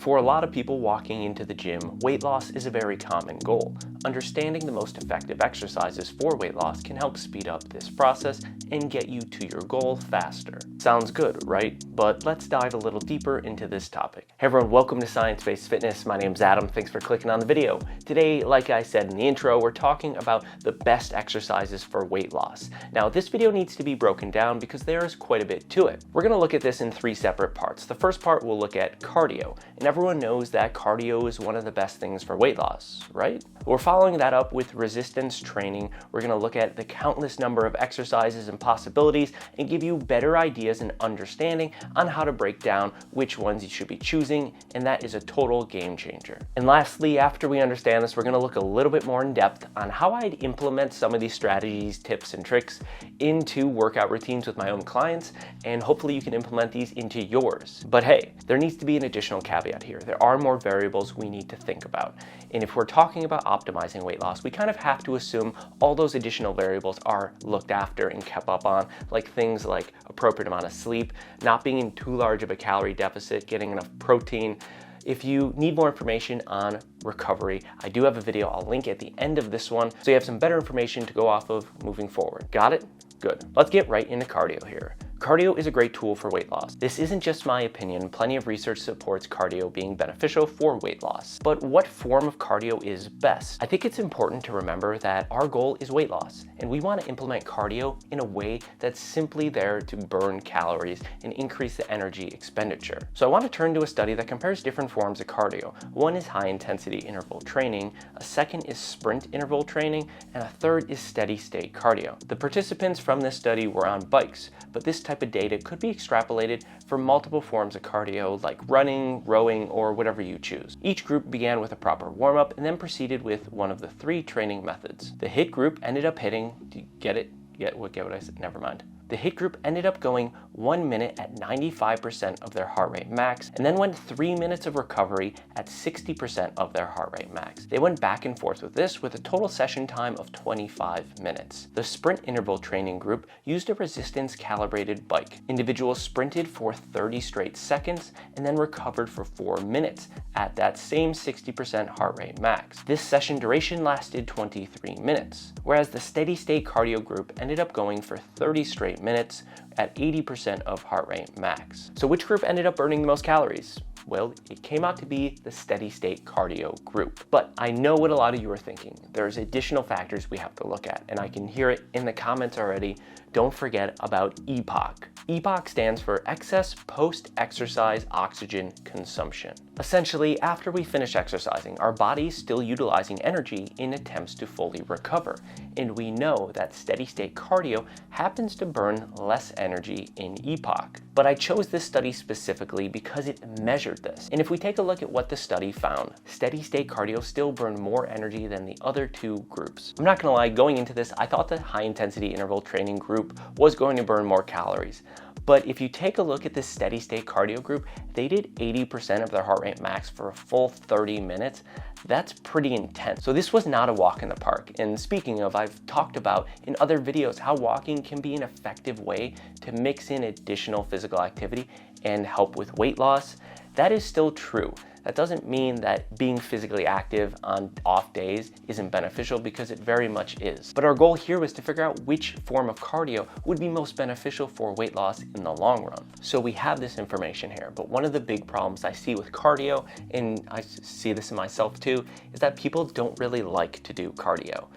For a lot of people walking into the gym, weight loss is a very common goal. Understanding the most effective exercises for weight loss can help speed up this process and get you to your goal faster. Sounds good, right? But let's dive a little deeper into this topic. Hey everyone, welcome to Science-Based Fitness. My name's Adam. Thanks for clicking on the video. Today, like I said in the intro, we're talking about the best exercises for weight loss. Now, this video needs to be broken down because there's quite a bit to it. We're going to look at this in three separate parts. The first part, we'll look at cardio, and everyone knows that cardio is one of the best things for weight loss, right? We're following that up with resistance training. We're going to look at the countless number of exercises and possibilities and give you better ideas and understanding on how to break down which ones you should be choosing, and that is a total game changer. And lastly, after we understand this, we're going to look a little bit more in depth on how I'd implement some of these strategies, tips, and tricks into workout routines with my own clients, and hopefully you can implement these into yours. But hey, there needs to be an additional caveat here. There are more variables we need to think about. And if we're talking about optimizing weight loss, we kind of have to assume all those additional variables are looked after and kept up on, like things like appropriate amount of sleep, not being in too large of a calorie deficit, getting enough protein. If you need more information on recovery, I do have a video I'll link at the end of this one, so you have some better information to go off of moving forward. Got it? Good. Let's get right into cardio here. Cardio is a great tool for weight loss. This isn't just my opinion. Plenty of research supports cardio being beneficial for weight loss. But what form of cardio is best? I think it's important to remember that our goal is weight loss, and we want to implement cardio in a way that's simply there to burn calories and increase the energy expenditure. So I want to turn to a study that compares different forms of cardio. One is high intensity interval training, a second is sprint interval training, and a third is steady state cardio. The participants from this study were on bikes, but this type of data could be extrapolated for multiple forms of cardio like running, rowing, or whatever you choose. Each group began with a proper warm-up and then proceeded with one of the three training methods. The HIIT group ended up hitting, do you get it? Get what I said? Never mind. The HIIT group ended up going 1 minute at 95% of their heart rate max, and then went 3 minutes of recovery at 60% of their heart rate max. They went back and forth with this with a total session time of 25 minutes. The sprint interval training group used a resistance calibrated bike. Individuals sprinted for 30 straight seconds and then recovered for 4 minutes at that same 60% heart rate max. This session duration lasted 23 minutes, whereas the steady state cardio group ended up going for 30 straight minutes at 80% of heart rate max. So which group ended up burning the most calories? Well, it came out to be the steady state cardio group. But I know what a lot of you are thinking. There's additional factors we have to look at, and I can hear it in the comments already. Don't forget about EPOC. EPOC stands for excess post-exercise oxygen consumption. Essentially, after we finish exercising, our body is still utilizing energy in attempts to fully recover. And we know that steady state cardio happens to burn less energy in EPOC. But I chose this study specifically because it measured this. And if we take a look at what the study found, steady state cardio still burned more energy than the other two groups. I'm not gonna lie, going into this, I thought the high intensity interval training group was going to burn more calories. But if you take a look at this steady state cardio group, they did 80% of their heart rate max for a full 30 minutes. That's pretty intense. So this was not a walk in the park. And speaking of, I've talked about in other videos how walking can be an effective way to mix in additional physical activity and help with weight loss. That is still true. That doesn't mean that being physically active on off days isn't beneficial, because it very much is. But our goal here was to figure out which form of cardio would be most beneficial for weight loss in the long run. So we have this information here, but one of the big problems I see with cardio, and I see this in myself too, is that people don't really like to do cardio.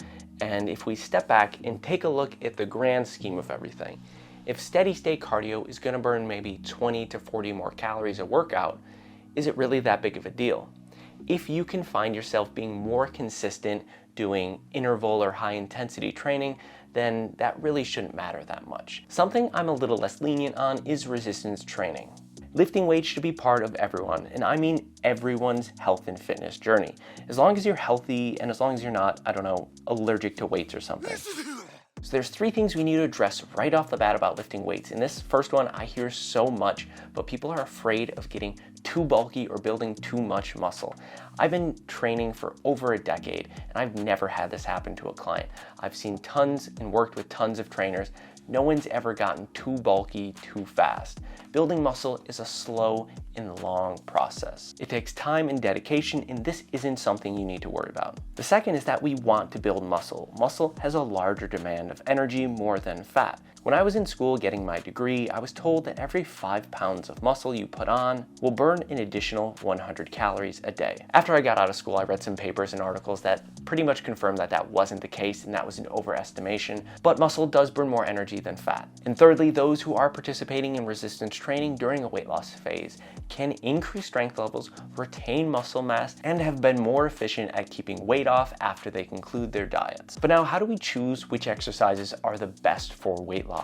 And if we step back and take a look at the grand scheme of everything, if steady state cardio is gonna burn maybe 20 to 40 more calories a workout, is it really that big of a deal? If you can find yourself being more consistent doing interval or high intensity training, then that really shouldn't matter that much. Something I'm a little less lenient on is resistance training. Lifting weights should be part of everyone, and I mean everyone's health and fitness journey. As long as you're healthy and as long as you're not, I don't know, allergic to weights or something. So there's three things we need to address right off the bat about lifting weights. And this first one I hear so much, but people are afraid of getting too bulky or building too much muscle. I've been training for over a decade, and I've never had this happen to a client. I've seen tons and worked with tons of trainers. No one's ever gotten too bulky too fast. Building muscle is a slow and long process. It takes time and dedication, and this isn't something you need to worry about. The second is that we want to build muscle. Muscle has a larger demand of energy more than fat. When I was in school getting my degree, I was told that every 5 pounds of muscle you put on will burn an additional 100 calories a day. After I got out of school, I read some papers and articles that pretty much confirmed that that wasn't the case and that was an overestimation, but muscle does burn more energy than fat. And thirdly, those who are participating in resistance training during a weight loss phase can increase strength levels, retain muscle mass, and have been more efficient at keeping weight off after they conclude their diets. But now, how do we choose which exercises are the best for weight loss?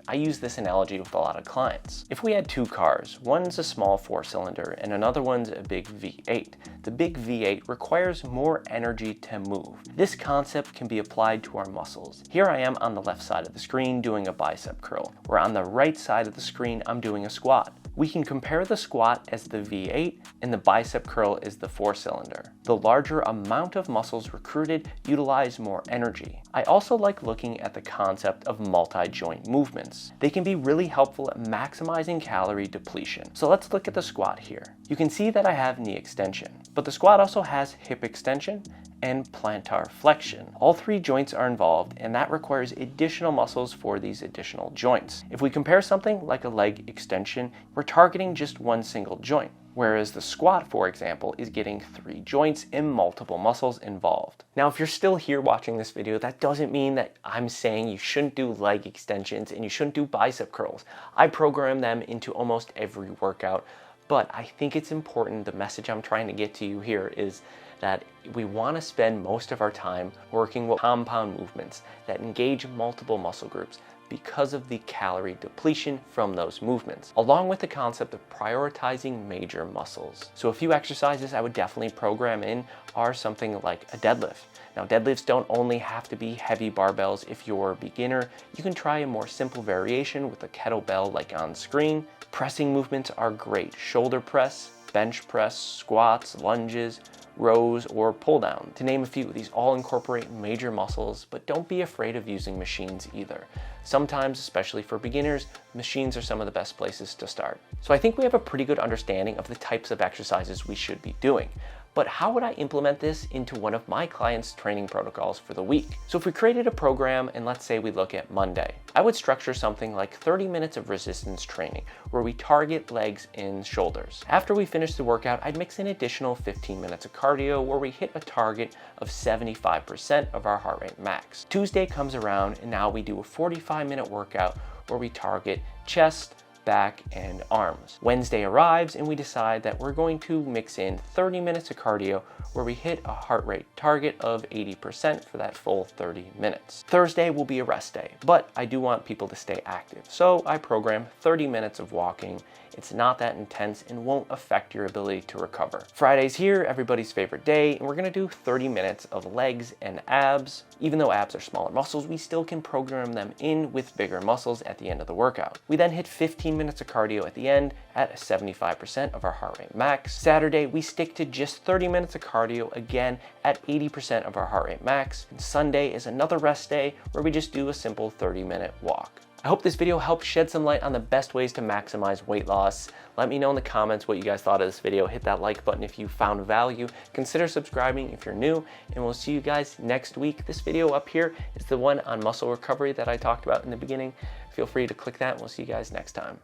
I use this analogy with a lot of clients. If we had two cars, one's a small 4-cylinder and another one's a big V8, the big V8 requires more energy to move. This concept can be applied to our muscles. Here I am on the left side of the screen doing a bicep curl, where on the right side of the screen I'm doing a squat. We can compare the squat as the V8 and the bicep curl as the 4-cylinder. The larger amount of muscles recruited utilize more energy. I also like looking at the concept of multi-joint movements. They can be really helpful at maximizing calorie depletion. So let's look at the squat here. You can see that I have knee extension, but the squat also has hip extension and plantar flexion. All three joints are involved, and that requires additional muscles for these additional joints. If we compare something like a leg extension, we're targeting just one single joint, whereas the squat, for example, is getting 3 joints and multiple muscles involved. Now, if you're still here watching this video, that doesn't mean that I'm saying you shouldn't do leg extensions and you shouldn't do bicep curls. I program them into almost every workout, but I think it's important, the message I'm trying to get to you here is that we want to spend most of our time working with compound movements that engage multiple muscle groups because of the calorie depletion from those movements, along with the concept of prioritizing major muscles. So a few exercises I would definitely program in are something like a deadlift. Now, deadlifts don't only have to be heavy barbells. If you're a beginner, you can try a more simple variation with a kettlebell like on screen. Pressing movements are great. Shoulder press, bench press, squats, lunges, rows, or pull down. To name a few, these all incorporate major muscles, but don't be afraid of using machines either. Sometimes, especially for beginners, machines are some of the best places to start. So I think we have a pretty good understanding of the types of exercises we should be doing. But how would I implement this into one of my clients' training protocols for the week? So if we created a program and let's say we look at Monday, I would structure something like 30 minutes of resistance training where we target legs and shoulders. After we finish the workout, I'd mix an additional 15 minutes of cardio where we hit a target of 75% of our heart rate max. Tuesday comes around and now we do a 45-minute workout where we target chest, back, and arms. Wednesday arrives and we decide that we're going to mix in 30 minutes of cardio where we hit a heart rate target of 80% for that full 30 minutes. Thursday will be a rest day, but I do want people to stay active. So I program 30 minutes of walking. It's not that intense and won't affect your ability to recover. Friday's here, everybody's favorite day, and we're gonna do 30 minutes of legs and abs. Even though abs are smaller muscles, we still can program them in with bigger muscles at the end of the workout. We then hit 15 minutes of cardio at the end at 75% of our heart rate max. Saturday, we stick to just 30 minutes of cardio again at 80% of our heart rate max. And Sunday is another rest day where we just do a simple 30-minute walk. I hope this video helped shed some light on the best ways to maximize weight loss. Let me know in the comments what you guys thought of this video. Hit that like button if you found value. Consider subscribing if you're new, and we'll see you guys next week. This video up here is the one on muscle recovery that I talked about in the beginning. Feel free to click that, and we'll see you guys next time.